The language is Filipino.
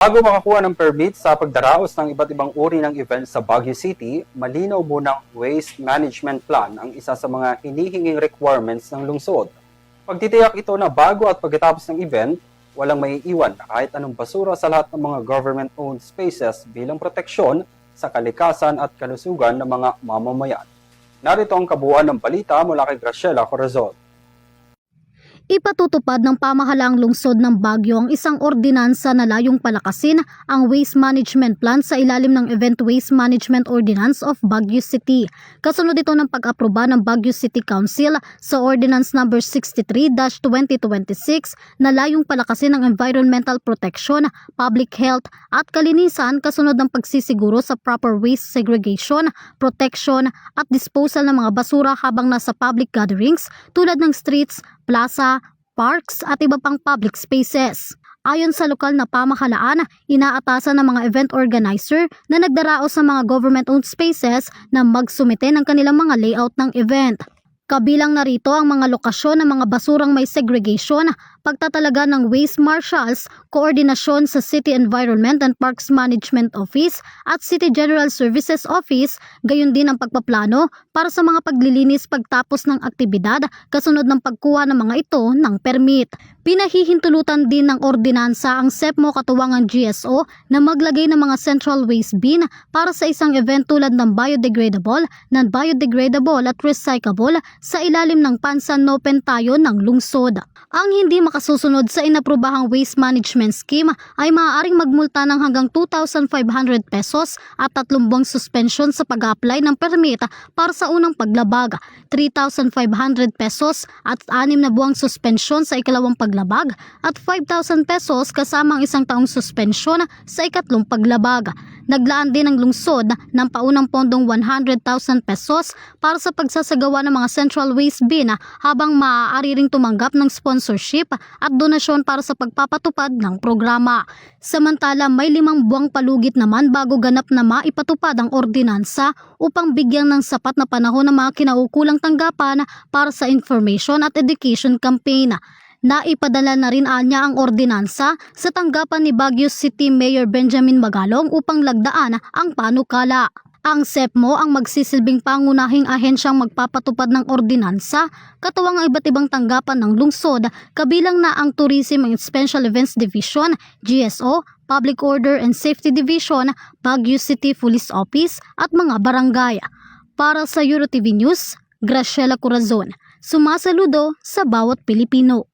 Bago makakuha ng permit sa pagdaraos ng iba't ibang uri ng event sa Baguio City, malinaw munang waste management plan ang isa sa mga hinihinging requirements ng lungsod. Pagtitiyak ito na bago at pagkatapos ng event, walang maiiwan na kahit anong basura sa lahat ng mga government-owned spaces bilang proteksyon sa kalikasan at kalusugan ng mga mamamayan. Narito ang kabuuan ng balita mula kay Graciela Corazon. Ipatutupad ng pamahalaang lungsod ng Baguio ang isang ordinansa na layong palakasin ang Waste Management Plan sa ilalim ng Event Waste Management Ordinance of Baguio City. Kasunod ito ng pag-aproba ng Baguio City Council sa Ordinance No. 63-2026 na layong palakasin ang environmental protection, public health at kalinisan kasunod ng pagsisiguro sa proper waste segregation, protection at disposal ng mga basura habang nasa public gatherings tulad ng streets, plaza, parks at iba pang public spaces. Ayon sa lokal na pamahalaan, inaatasan ng mga event organizer na nagdaraos sa mga government-owned spaces na magsumite ng kanilang mga layout ng event. Kabilang narito ang mga lokasyon ng mga basurang may segregation, pagtatalaga ng waste marshals, koordinasyon sa City Environment and Parks Management Office at City General Services Office, gayon din ang pagpaplano para sa mga paglilinis pagtapos ng aktibidad kasunod ng pagkuha ng mga ito ng permit. Pinahihintulutan din ng ordinansa ang SEPMO katuwang ang GSO na maglagay ng mga central waste bin para sa isang event tulad ng biodegradable, non-biodegradable at recyclable sa ilalim ng pansan-open tayo ng lungsod. Ang hindi makasusunod sa inaprubahang waste management scheme ay maaaring magmulta ng hanggang 2,500 pesos at 3 buwang suspension sa pag-apply ng permit para sa unang paglabag, 3,500 pesos at 6 na buwang suspension sa ikalawang paglabag at 5,000 pesos kasama ang 1 taong suspension sa ikatlong paglabag. Naglaan din ang lungsod ng paunang pondong 100,000 pesos para sa pagsasagawa ng mga central waste bin habang maaari ring tumanggap ng sponsorship at donasyon para sa pagpapatupad ng programa. Samantala may 5 buwang palugit naman bago ganap na maipatupad ang ordinansa upang bigyan ng sapat na panahon ng mga kinaukulang tanggapan para sa information at education campaign. Naipadala na rin anya ang ordinansa sa tanggapan ni Baguio City Mayor Benjamin Magalong upang lagdaan ang panukala. Ang SEPMO ang magsisilbing pangunahing ahensyang magpapatupad ng ordinansa, katuwang ang iba't ibang tanggapan ng lungsod, kabilang na ang Tourism and Special Events Division, GSO, Public Order and Safety Division, Baguio City Police Office at mga barangay. Para sa EuroTV News, Graciela Corazon, sumasaludo sa bawat Pilipino.